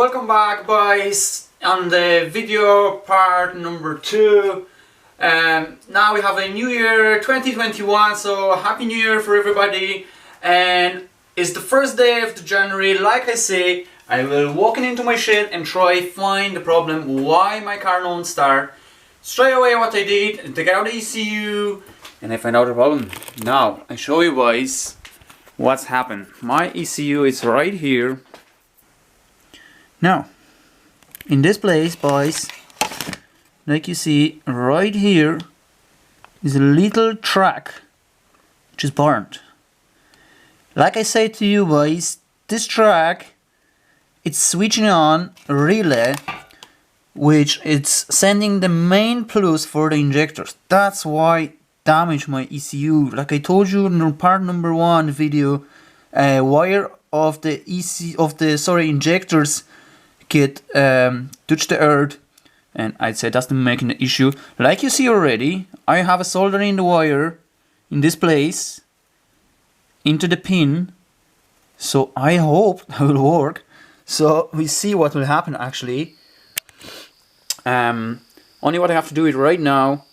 Welcome back, boys, on the video part number 2. Now we have a new year 2021, so happy new year for everybody. And it's the first day of the January. Like I say, I will walk into my shed and try find the problem why my car won't start. Straight away what I did, take out the ECU and I find out the problem. Now I show you guys what's happened. My ECU is right here. Now, in this place, boys, like you see right here is a little track which is burnt. Like I said to you boys, this track, it's switching on a relay which it's sending the main plus for the injectors. That's why damaged my ECU. Like I told you in the part number 1 video, wire of the injectors get touch the earth, and I'd say that's the making the issue. Like you see already, I have a soldering the wire in this place into the pin, so I hope that will work. So we see what will happen actually. Only what I have to do it right now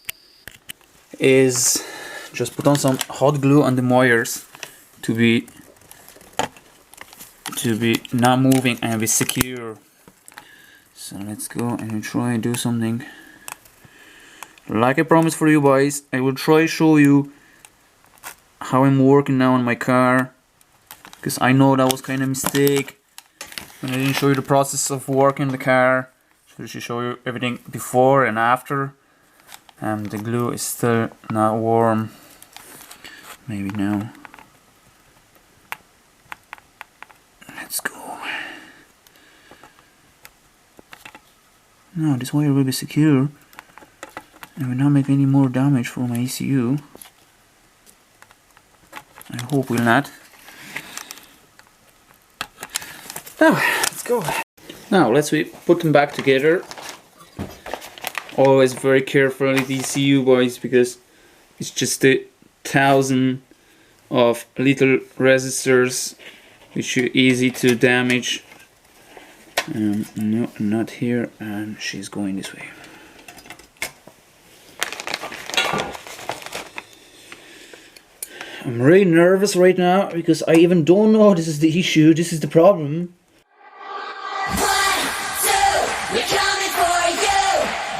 is just put on some hot glue on the wires to be not moving and be secure. So let's go and try and do something. Like I promised for you guys, I will try show you how I'm working now on my car, because I know that was kind of a mistake when I didn't show you the process of working the car. So I should show you everything before and after. The glue is still not warm. Maybe now. Let's go. Now this wire will be secure and will not make any more damage for my ECU. I hope will not. Now let's go. Now let's put them back together. Always very careful with the ECU, boys, because it's just a 1,000 of little resistors which are easy to damage. No, not here, and she's going this way. I'm really nervous right now because I even don't know this is the issue, this is the problem. 1, 2, we're coming for you.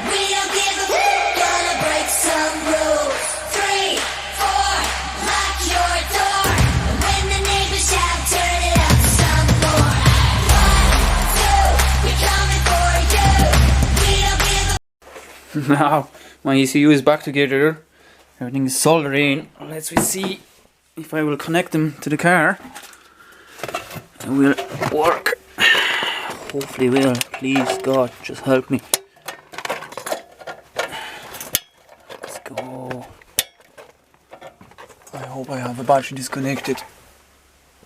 We don't give a f***, gonna break some rules. 3, 4, lock your door. When the neighbors shout, turn it up some more. 1, 2, we're coming for you. We don't give a Now my ECU is back together. Everything is soldered in. Let's see if I will connect them to the car. It will work. Hopefully will. Please God, just help me. Let's go. I hope I have a battery disconnected.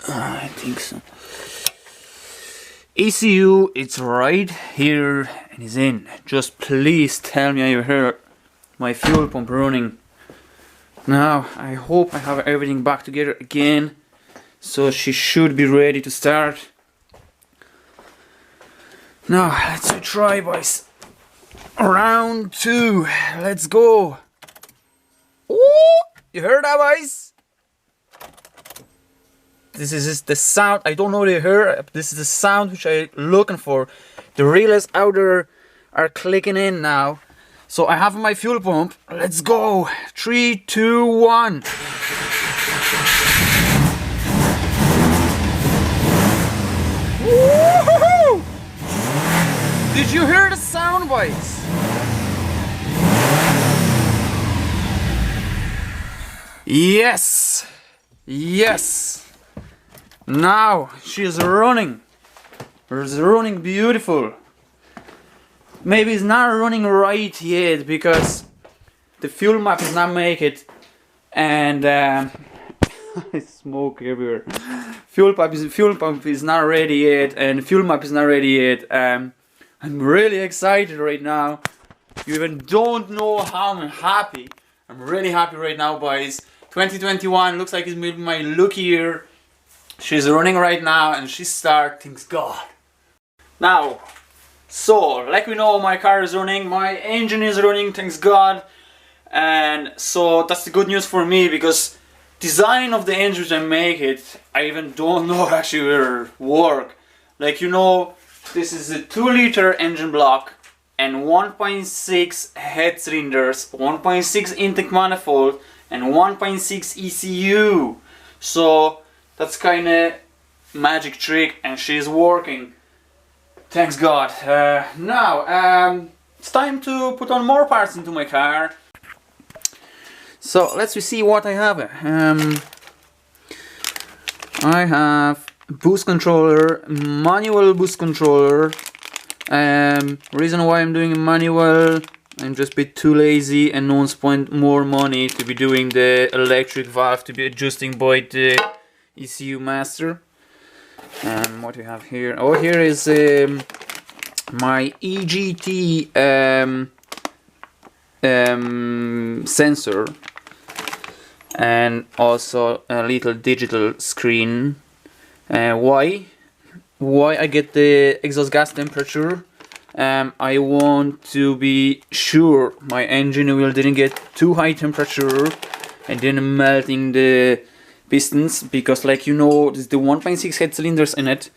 I think so. ECU, it's right here and is in. Just please tell me you heard my fuel pump running. Now I hope I have everything back together again, so she should be ready to start. Now let's try, boys. Round 2, let's go. Ooh, you heard that, boys? This is the sound. I don't know if you heard. This is the sound which I'm looking for. The relays out there are clicking in now. So I have my fuel pump. Let's go. 3, 2, 1. Woo-hoo-hoo! Did you hear the sound, boys? Yes. Yes. Now she is running. She's running beautiful. Maybe it's not running right yet because the fuel map is not make it, and smoke everywhere. Fuel pump is not ready yet, and fuel map is not ready yet. I'm really excited right now. You even don't know how I'm happy. I'm really happy right now, boys. 2021 looks like it's maybe my lucky year. She's running right now and she starts. Thanks God. Now, so like we know, my car is running, my engine is running, thanks God. And so that's the good news for me, because design of the engine I make it, I even don't know actually where it work. Like, you know, this is a 2-liter engine block and 1.6 head cylinders, 1.6 intake manifold and 1.6 ECU. So that's kind of magic trick, and she's working. Thanks God. Now it's time to put on more parts into my car. So let's see what I have. I have boost controller, manual boost controller. Reason why I'm doing a manual, I'm just a bit too lazy and no one spent more money to be doing the electric valve to be adjusting by the ECU master. What we have here? Oh, here is my EGT sensor, and also a little digital screen. Why I get the exhaust gas temperature? I want to be sure my engine oil didn't get too high temperature and didn't melting the pistons, because like you know, there's the 1.6 head cylinders in it,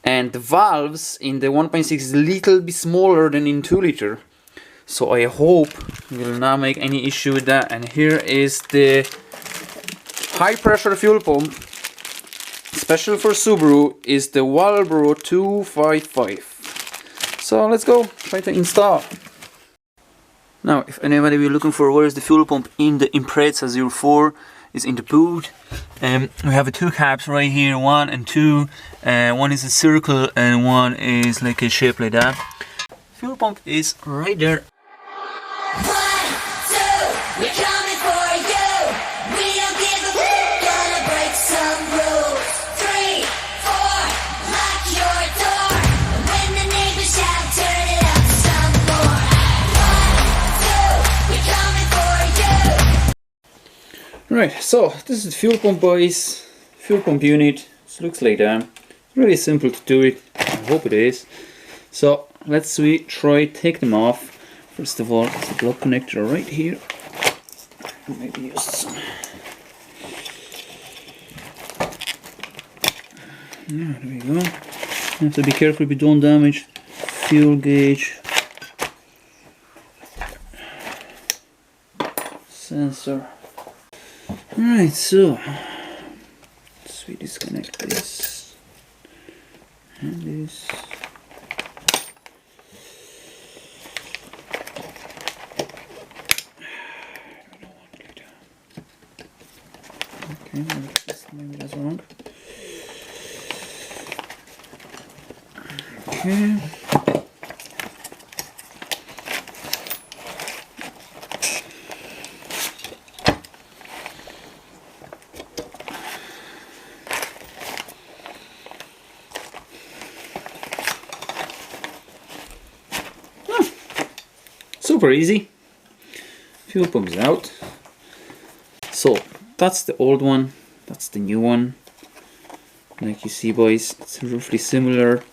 and the valves in the 1.6 is a little bit smaller than in 2-liter. So I hope we'll not make any issue with that. And here is the high pressure fuel pump, special for Subaru, is the Walbro 255. So let's go try to install. Now, if anybody will looking for where is the fuel pump in the Impreza 04, is in the boot. We have 2 caps right here, 1 and 2. One is a circle and one is like a shape like that. Fuel pump is right there. 1, 2, we're coming for you. We don't give a f**k, gonna break some rules. 3, 4, lock your door. And when the neighbors shout, turn it up some more. 1, 2, we're coming for you. Right, so this is the fuel pump, boys. Fuel pump unit. It looks like that. It's really simple to do it. I hope it is. So let's try take them off. First of all, it's the plug connector right here. Maybe use some. Yeah, there we go. You have to be careful if you don't damage fuel gauge, sensor. Alright, so let's disconnect this and this. Okay, maybe that's wrong. Okay. Super easy. Fuel pump is out. So that's the old one, that's the new one. Like you see, boys, it's roughly similar.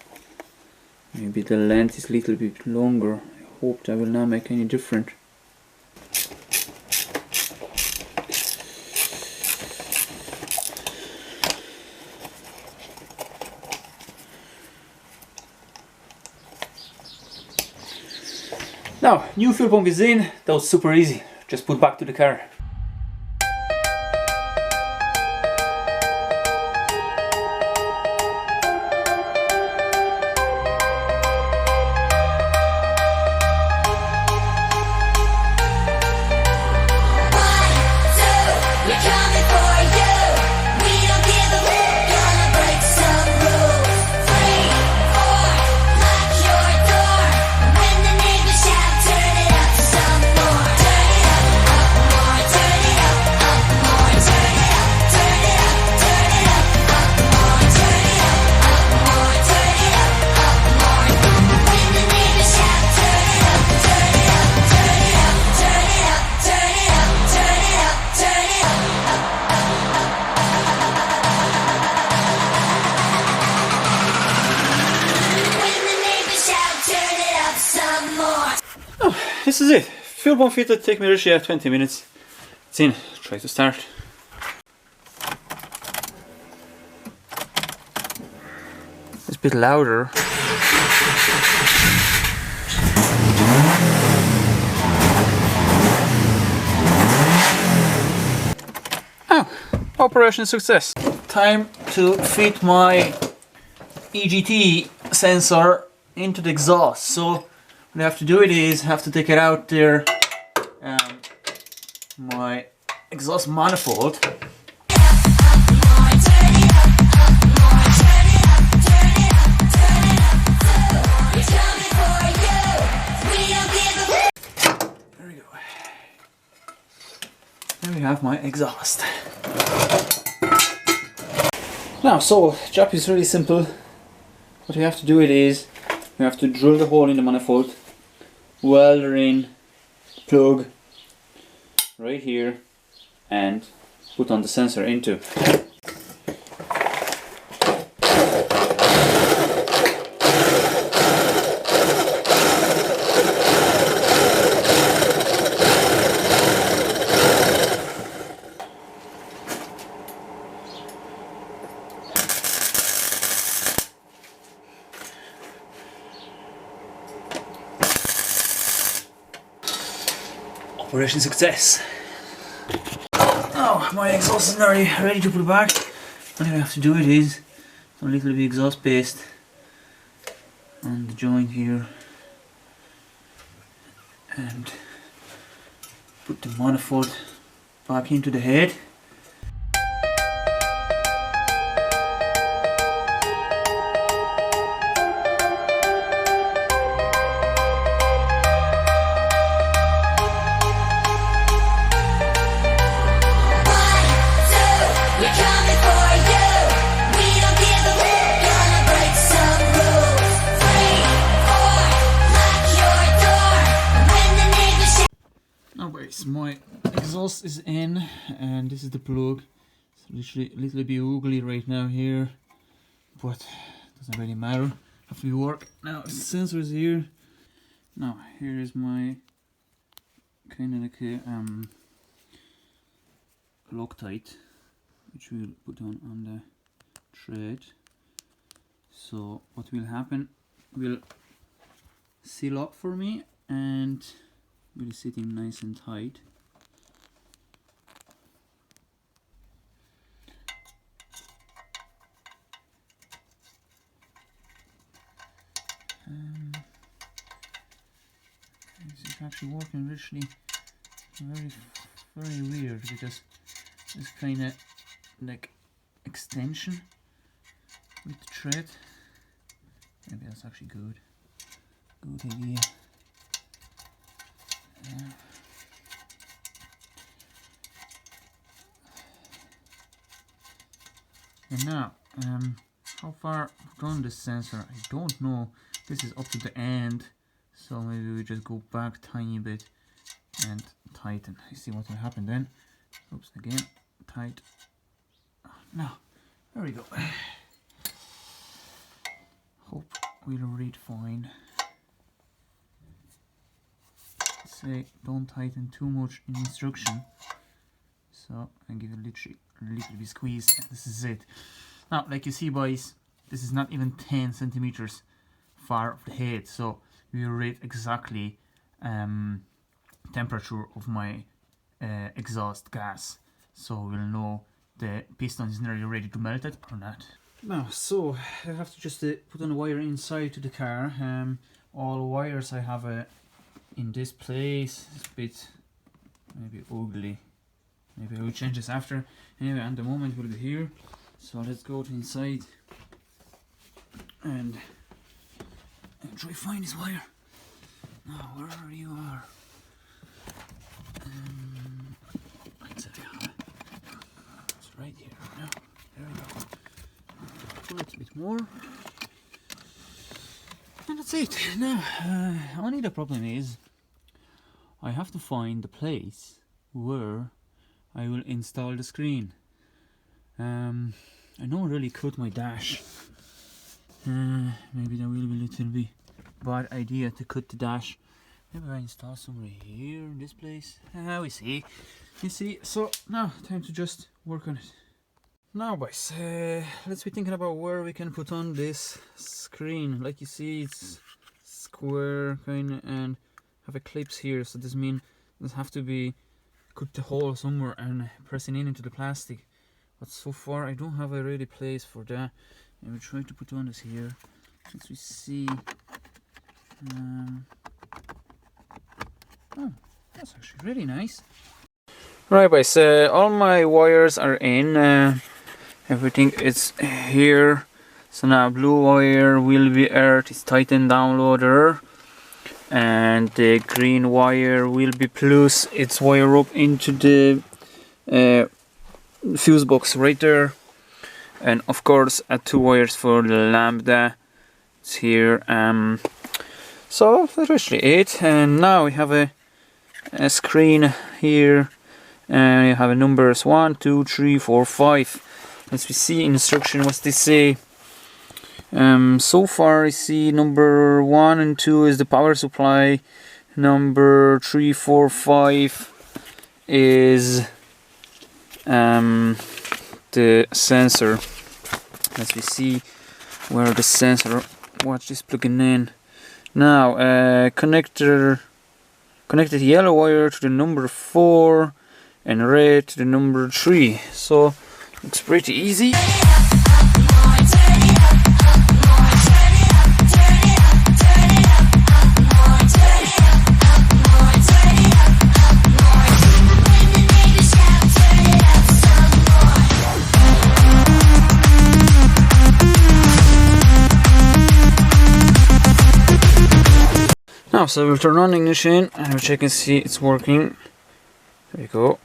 Maybe the length is a little bit longer. I hope that will not make any difference. Now, new fuel pump is in. That was super easy. Just put back to the car. this is it. Fuel pump fitted, take me literally 20 minutes. It's in. Try to start. It's a bit louder. Oh, operation success. Time to fit my EGT sensor into the exhaust. So what I have to do is have to take it out there, my exhaust manifold. There we go. There we have my exhaust. Now, so job is really simple. What we have to do is we have to drill the hole in the manifold, weld her in, plug right here, and put on the sensor into. Operation success. Oh, my exhaust is nearly ready to put back. What I have to do is a little bit of exhaust paste on the joint here and put the manifold back into the head. My exhaust is in, and this is the plug. It's literally a little bit ugly right now here, but doesn't really matter. Have to work. Now the sensor is here. Now here is my kind of like a Loctite, which we'll put on the thread. So what will happen will seal up for me and will be sitting nice and tight. It's actually working literally very weird, because it's kind of like extension with the thread. Maybe that's actually good idea. And now, how far I've gone this sensor, I don't know. This is up to the end, so maybe we just go back tiny bit and tighten. You see what will happen then. Oops, again, tight. Now, there we go. Hope we'll read fine. Say don't tighten too much in instruction, so I give it literally a little bit squeeze, and this is it. Now, like you see, boys, this is not even 10 centimeters far of the head, so we will rate exactly temperature of my exhaust gas, so we'll know the piston is nearly ready to melt it or not. Now, so I have to just put on a wire inside to the car. All wires I have in this place. It's a bit maybe ugly. Maybe I will change this after. Anyway, at the moment we'll be here. So let's go to inside and try to find this wire. Now, wherever you are. It's right here. Now, there we go. Pull it a bit more. And that's it. Now, only the problem is I have to find the place where I will install the screen. I don't really cut my dash. Maybe that will be a little bit bad idea to cut the dash Maybe I install somewhere here in this place. We see. You see, so now time to just work on it. Now boys, let's be thinking about where we can put on this screen. Like you see, it's square kind of, and have a clips here, so this means this have to be cut the hole somewhere and pressing in into the plastic. But so far I don't have a ready place for that, and we try to put on this here. As we see, oh, that's actually really nice. Right boys, all my wires are in, everything is here. So now blue wire will be earth, it's tightened down loader, and the green wire will be plus, it's wire up into the fuse box right there. And of course 2 wires for the lambda, it's here. So that's actually it, and now we have a screen here, and you have a numbers 1, 2, 3, 4, 5. As we see instruction, what's they say? So far I see number 1 and 2 is the power supply, number 3, 4, 5 is the sensor. As we see where the sensor, watch this plugging in. Now connected yellow wire to the number 4 and red to the number 3. So looks pretty easy. Now, so we'll turn on the ignition and we'll check and see it's working. There we go.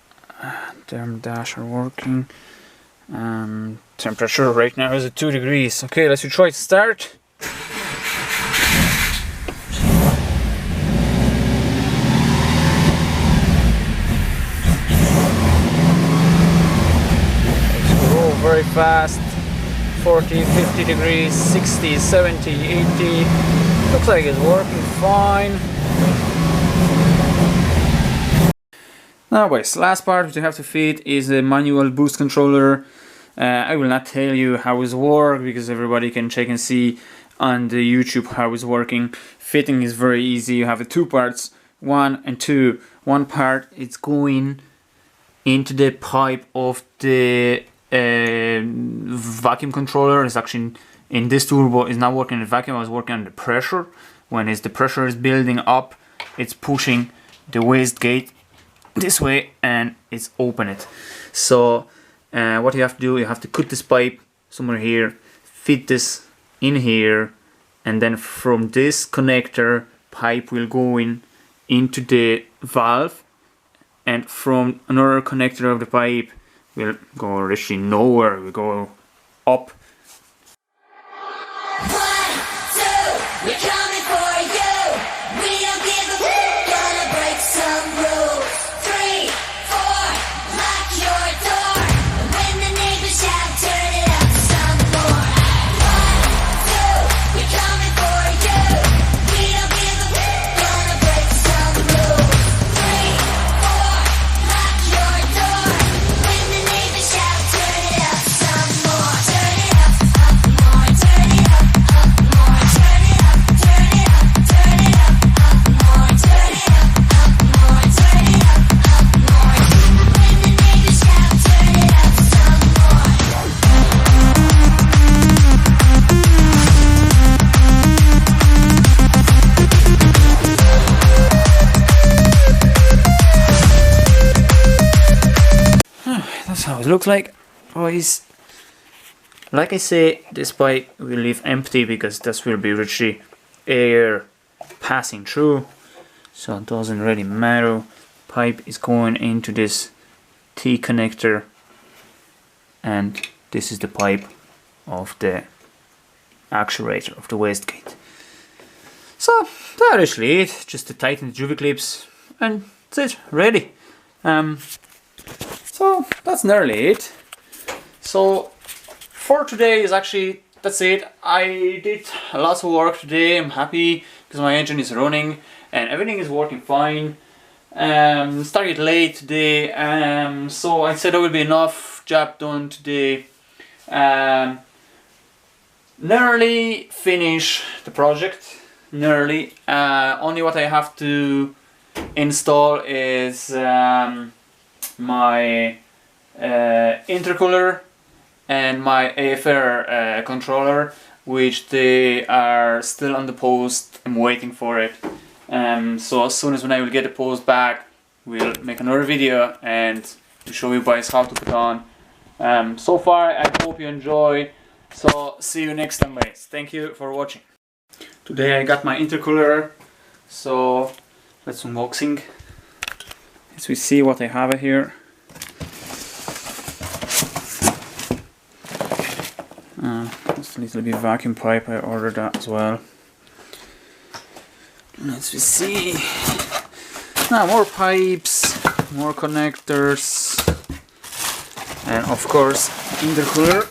Therm dash are working. Temperature right now is at 2 degrees. Okay, let's try to start. Let's go very fast. 40, 50 degrees, 60, 70, 80. Looks like it's working fine. Now boys, last part which you have to fit is the manual boost controller. I will not tell you how it works because everybody can check and see on the YouTube how it's working. Fitting is very easy. You have the 2 parts, 1 and 2. One part is going into the pipe of the vacuum controller. It's actually in this turbo is not working on the vacuum, I was working on the pressure. When the pressure is building up, it's pushing the wastegate this way and it's open it. So what you have to do, you have to cut this pipe somewhere here, fit this in here, and then from this connector pipe will go into the valve, and from another connector of the pipe will go actually nowhere, we go up. 1, 2, we're coming for you. We don't give a f***, gonna break some rules. 3, 4, lock your door. When the neighbors shout, turn it up some more. 1, 2, we're coming for you. We don't give a f***, gonna break some rules. 3, 4, lock your door. When the neighbors shout, turn it up some more. Turn it up more. Turn it up more. Turn it up, turn it up, turn it up more. Turn it up more. Turn it up more. When the neighbors shout, turn it up some more. That's how it looks like, boys. Like I say, this pipe will leave empty because this will be richly air passing through, so it doesn't really matter. Pipe is going into this T connector, and this is the pipe of the actuator of the wastegate. So that is actually it, just to tighten the juvie clips and that's it, ready. So that's nearly it. So for today is actually, that's it. I did lots of work today. I'm happy because my engine is running and everything is working fine. Started late today, so I said there will be enough job done today. Nearly finish the project, nearly. Only what I have to install is my intercooler and my AFR controller, which they are still on the post. I'm waiting for it. So as soon as when I will get the post back, we'll make another video and show you guys how to put on. So far I hope you enjoy, so see you next time guys. Thank you for watching. Today I got my intercooler, so let's unboxing. As we see what I have here. Just a little bit vacuum pipe, I ordered that as well. Let's see. Now more pipes, more connectors, and of course intercooler.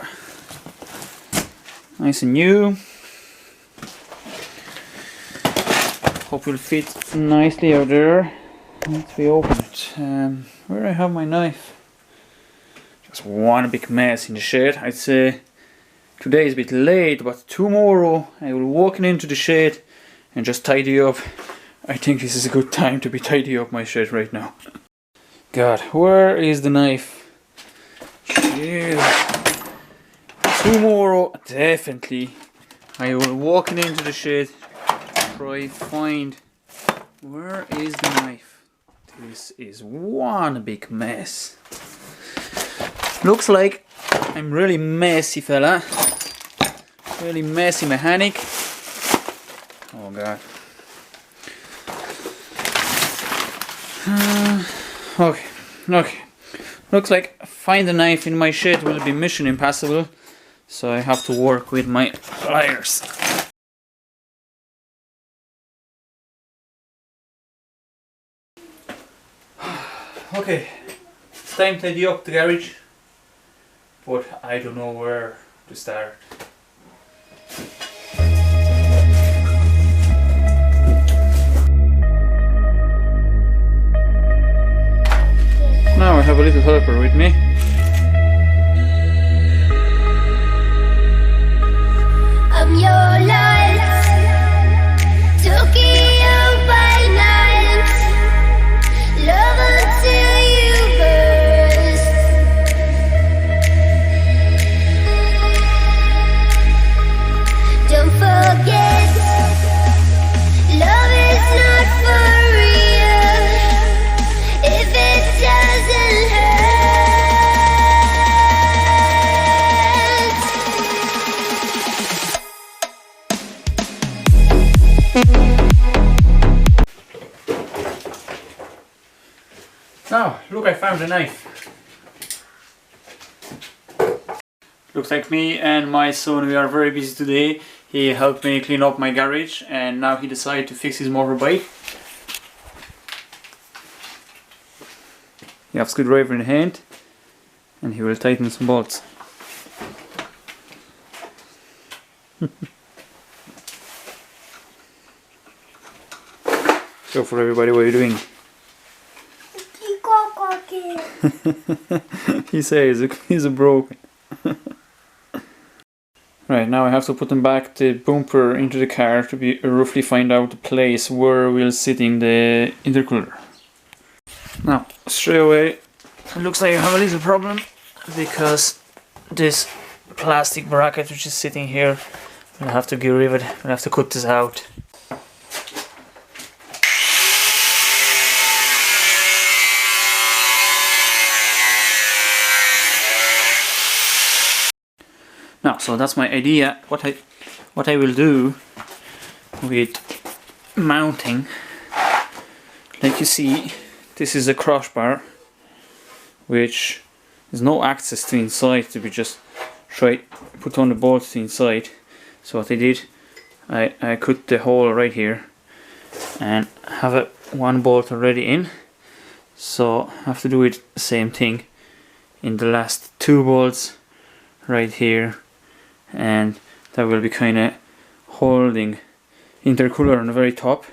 Nice and new. Hope will fit nicely out there. Let's open it. Where I have my knife? Just one big mess in the shed. I'd say today is a bit late, but tomorrow I will walk into the shed and just tidy up. I think this is a good time to be tidy up my shed right now. God, where is the knife? Jeez. Tomorrow, definitely, I will walk into the shed, try find where is the knife. This is one big mess. Looks like I'm really messy, fella. Really messy mechanic. Oh God. Okay. Looks like find the knife in my shed will be mission impossible, so I have to work with my pliers. Okay, it's time to tidy up the garage, but I don't know where to start. Now I have a little helper with me. I'm your light, Tokyo by night, love until you burst. Don't forget, love is not for real if it doesn't hurt. Now, look, I found a knife. Looks like me and my son, we are very busy today. He helped me clean up my garage and now he decided to fix his motorbike. He has a screwdriver in hand and he will tighten some bolts. Show for everybody what you're doing. He says he's a broken. Right, now I have to put them back the bumper into the car to be roughly find out the place where we'll sit in the intercooler. Now, straight away, it looks like I have a little problem because this plastic bracket which is sitting here, I'll have to get rid of it. I'll have to cut this out. Now, so that's my idea. What I will do with mounting, like you see, this is a crossbar which there's no access to inside to be just try put on the bolts inside. So what I did, I cut the hole right here and have one bolt already in. So I have to do it the same thing in the last two bolts right here, and that will be kind of holding intercooler on the very top,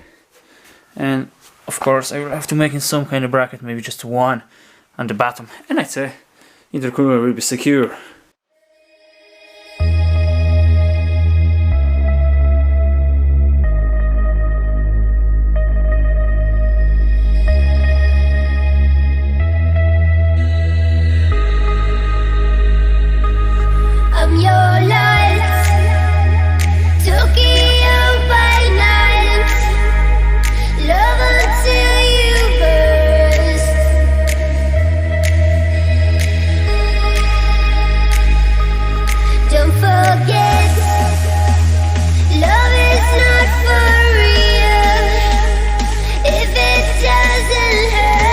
and of course I will have to make in some kind of bracket, maybe just one on the bottom, and I'd say intercooler will be secure. I'm your light, Tokyo by night, love until you burst. Don't forget, love is not for real if it doesn't hurt.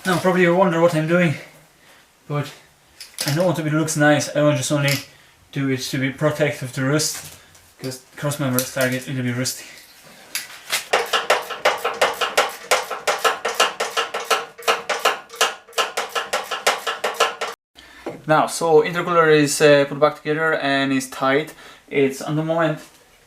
Now probably you wonder what I'm doing, but I know it looks nice. I want just only do it to be protective to rust, because cross members start getting a little bit rusty. Now, so intercooler is put back together and is tight. It's on the moment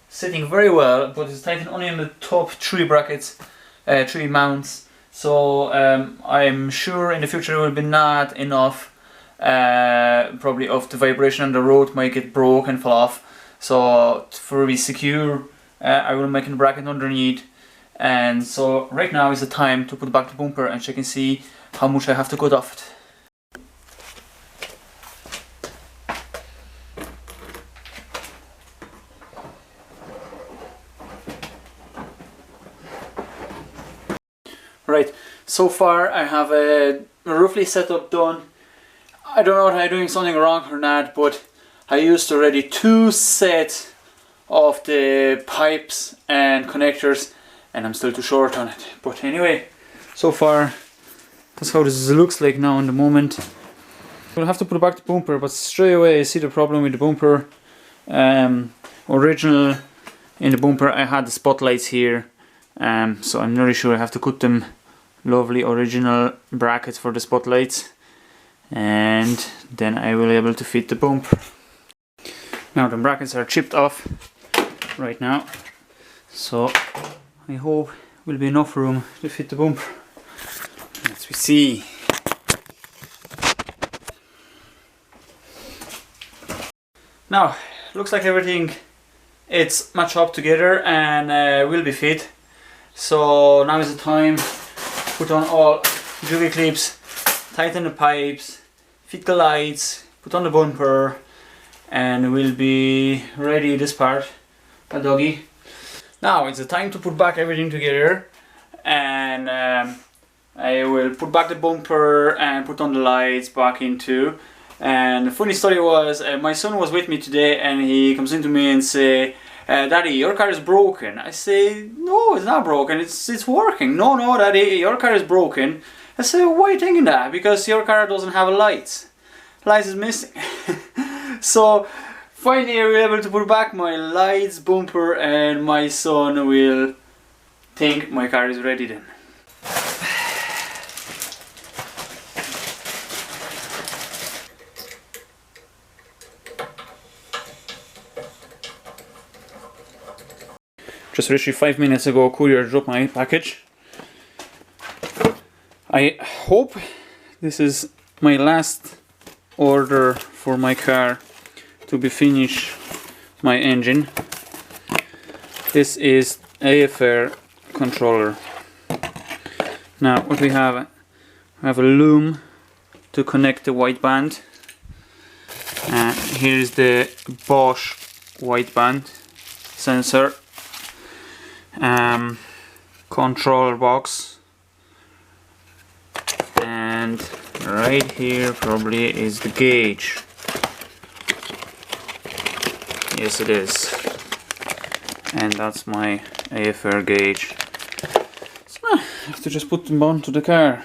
sitting very well, but it's tightened only in the top 3 brackets, 3 mounts. So I'm sure in the future it will be not enough, probably of the vibration on the road might get broke and fall off. So for be secure, I will make a bracket underneath. And so right now is the time to put back the bumper and check and see how much I have to cut off it. Right, so far I have a roughly setup done. I don't know if I'm doing something wrong or not, but I used already 2 sets of the pipes and connectors, and I'm still too short on it. But anyway, so far that's how this looks like now in the moment. We'll have to put back the bumper, but straight away I see the problem with the bumper. Original in the bumper I had the spotlights here, so I'm not really sure I have to cut them. Lovely original brackets for the spotlights, and then I will be able to fit the bumper. Now the brackets are chipped off right now, so I hope will be enough room to fit the bumper. Let's see. Now looks like everything it's matched up together and will be fit. So now is the time. Put on all juggy clips, tighten the pipes, fit the lights, put on the bumper, and we'll be ready this part, a doggy. Now it's the time to put back everything together, and I will put back the bumper and put on the lights back into. And the funny story was, my son was with me today and he comes into me and say, Daddy, your car is broken. I say, no, it's not broken, it's working. No, Daddy, your car is broken. I say, why are you thinking that? Because your car doesn't have lights. Lights is missing. So finally I will be able to put back my lights, bumper, and my son will think my car is ready then. Just literally 5 minutes ago, a courier dropped my package. I hope this is my last order for my car to be finished my engine. This is AFR controller. Now what we have a loom to connect the wideband. Here's the Bosch wideband sensor. Controller box, and right here probably is the gauge. Yes, it is. and that's my AFR gauge. So I have to just put them onto the car.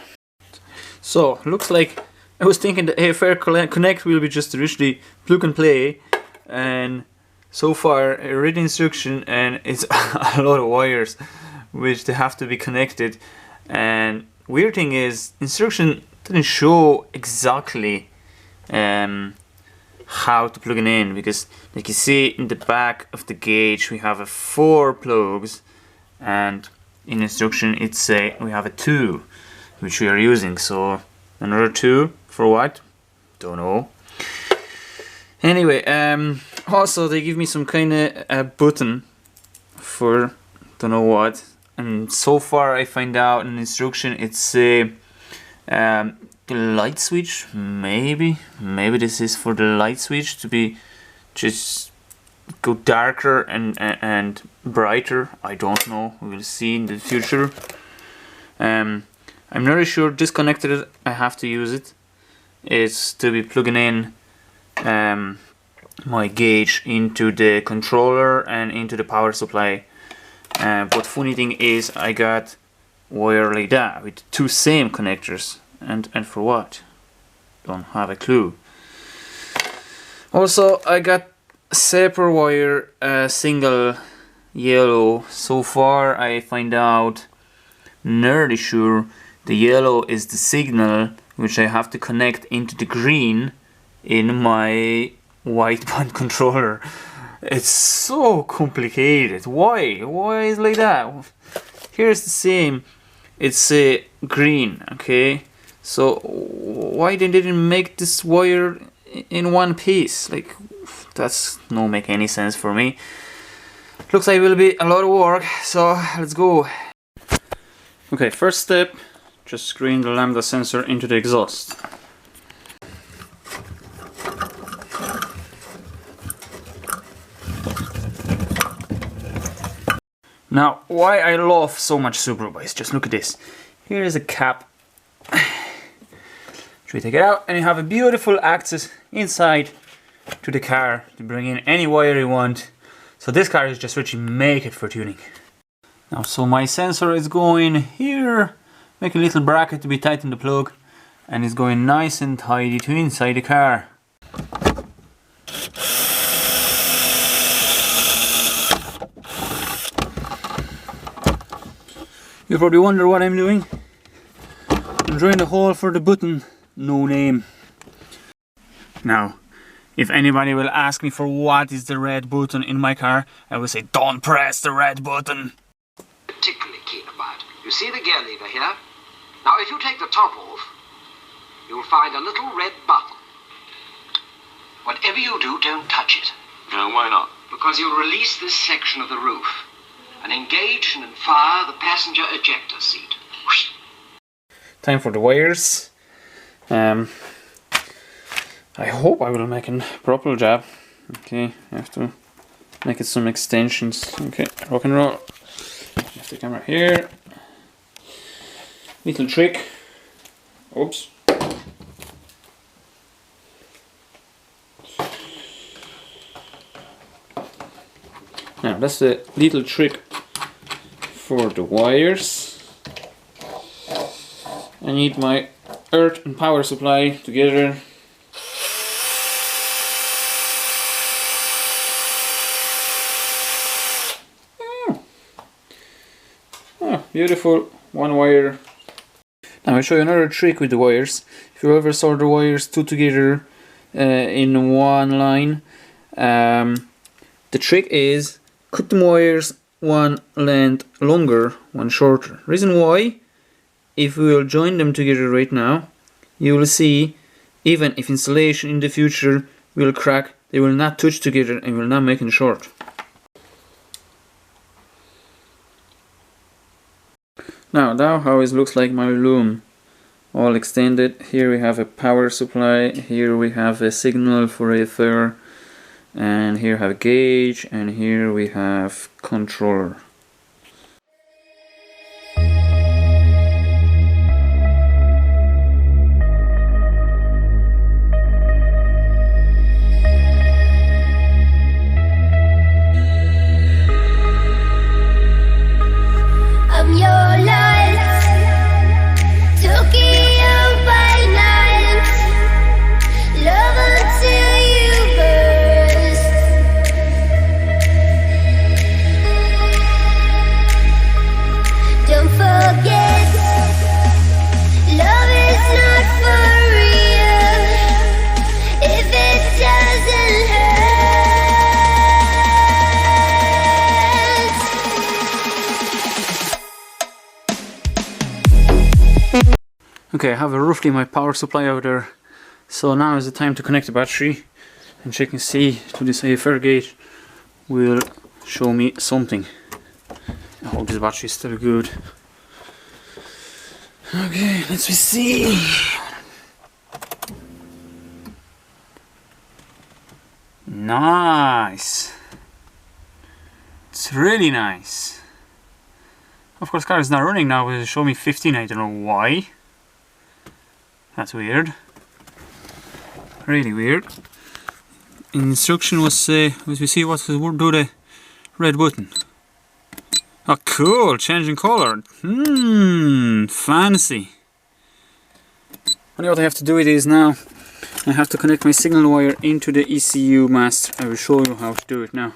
So looks like I was thinking the AFR Connect will be just originally plug and play, and so far I read the instruction and it's a lot of wires which they have to be connected. And weird thing is, instruction didn't show exactly how to plug it in, because like you see in the back of the gauge we have 4 plugs, and in instruction it say we have 2 which we are using. So another 2 for what? Don't know. Anyway, also they give me some kind of a button for don't know what, and so far I find out in instruction it's the light switch. Maybe this is for the light switch to be just go darker and brighter. I don't know, we will see in the future. I'm not really sure. Disconnected it, I have to use it. It's to be plugging in my gauge into the controller and into the power supply. But funny thing is, I got wire like that with 2 same connectors, and for what? Don't have a clue. Also, I got separate wire, single yellow. So far I find out, nearly sure the yellow is the signal which I have to connect into the green in my wideband controller. It's so complicated. Why is it like that? Here's the same. It's green, okay? So why they didn't make this wire in one piece? Like, that's no make any sense for me. Looks like it will be a lot of work, so let's go. Okay, first step, just screen the lambda sensor into the exhaust. Now, why I love so much Subaru bikes, just look at this. Here is a cap. Should we take it out, and you have a beautiful access inside to the car to bring in any wire you want. So this car is just really make it for tuning. Now, so my sensor is going here, make a little bracket to be tight in the plug, and it's going nice and tidy to inside the car. You probably wonder what I'm doing. I'm drilling a hole for the button, no name. Now, if anybody will ask me for what is the red button in my car, I will say, don't press the red button. Particularly keen about. You see the gear lever here? Now if you take the top off, you'll find a little red button. Whatever you do, don't touch it. No, why not? Because you'll release this section of the roof and engage and fire the passenger ejector seat. Whoosh. Time for the wires. I hope I will make a proper job. Okay, I have to make it some extensions. Okay, rock and roll. Have the camera here. Little trick. Oops. Now that's the little trick for the wires. I need my earth and power supply together. Beautiful, one wire. Now I'll show you another trick with the wires. If you ever saw the wires 2 together in one line, the trick is cut the wires one length longer, one shorter. Reason why, if we will join them together right now, you will see, even if insulation in the future will crack, they will not touch together and will not make it short. Now how it looks like my loom, all extended. Here we have a power supply, here we have a signal for AFR, and here we have a gauge, and here we have controller. Okay, I have roughly my power supply out there. So now is the time to connect the battery, and check and see to this AFR gate will show me something. I hope this battery is still good. Okay, let's see. Nice. It's really nice. Of course, car is not running now, but it show me 15. I don't know why. That's weird. Really weird. Instruction was as we see what to do the red button. Oh, cool! Changing color. Fancy. Only what I have to do it is now. I have to connect my signal wire into the ECU master. I will show you how to do it now.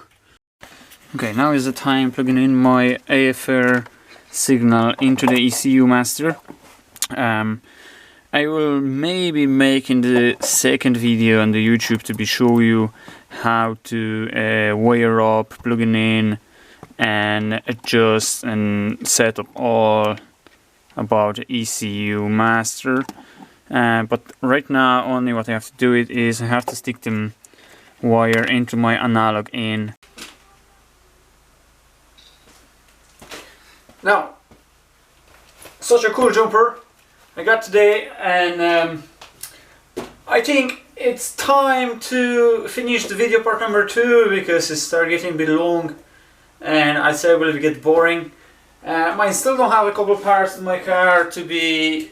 Okay, now is the time plugging in my AFR signal into the ECU master. I will maybe make in the second video on the YouTube to be show you how to wire up, plugging in, and adjust and set up all about the ECU master. But right now only what I have to do it is I have to stick the wire into my analog in. Now, such a cool jumper I got today, and I think it's time to finish the video part number 2 because it started getting a bit long and I said it will get boring. I still don't have a couple parts in my car to be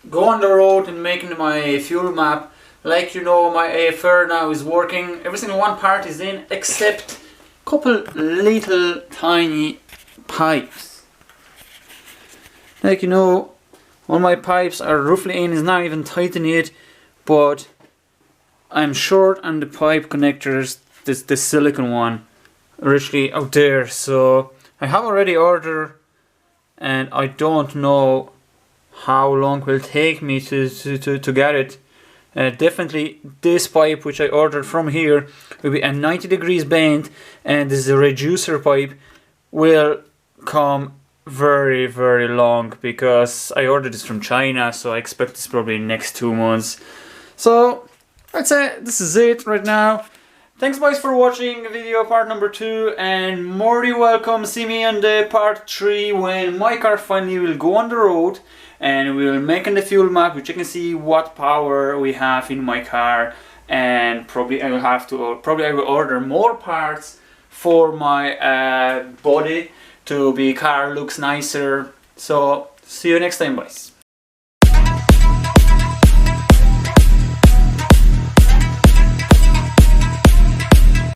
go on the road and making my fuel map. Like you know, my AFR now is working. Every single one part is in except a couple little tiny pipes. Like you know, all my pipes are roughly in. It's not even tightened yet, but I'm short on the pipe connectors. The silicone one originally out there, so I have already ordered, and I don't know how long it will take me to get it. Definitely this pipe which I ordered from here will be a 90 degrees bend, and this reducer pipe will come very long because I ordered this from China, so I expect this probably next 2 months. So I'd say this is it right now. Thanks guys for watching video part number 2, and more than welcome. See me on the part 3 when my car finally will go on the road and we'll make the fuel map, which you can see what power we have in my car, and probably I will order more parts for my body to be car looks nicer. So see you next time guys.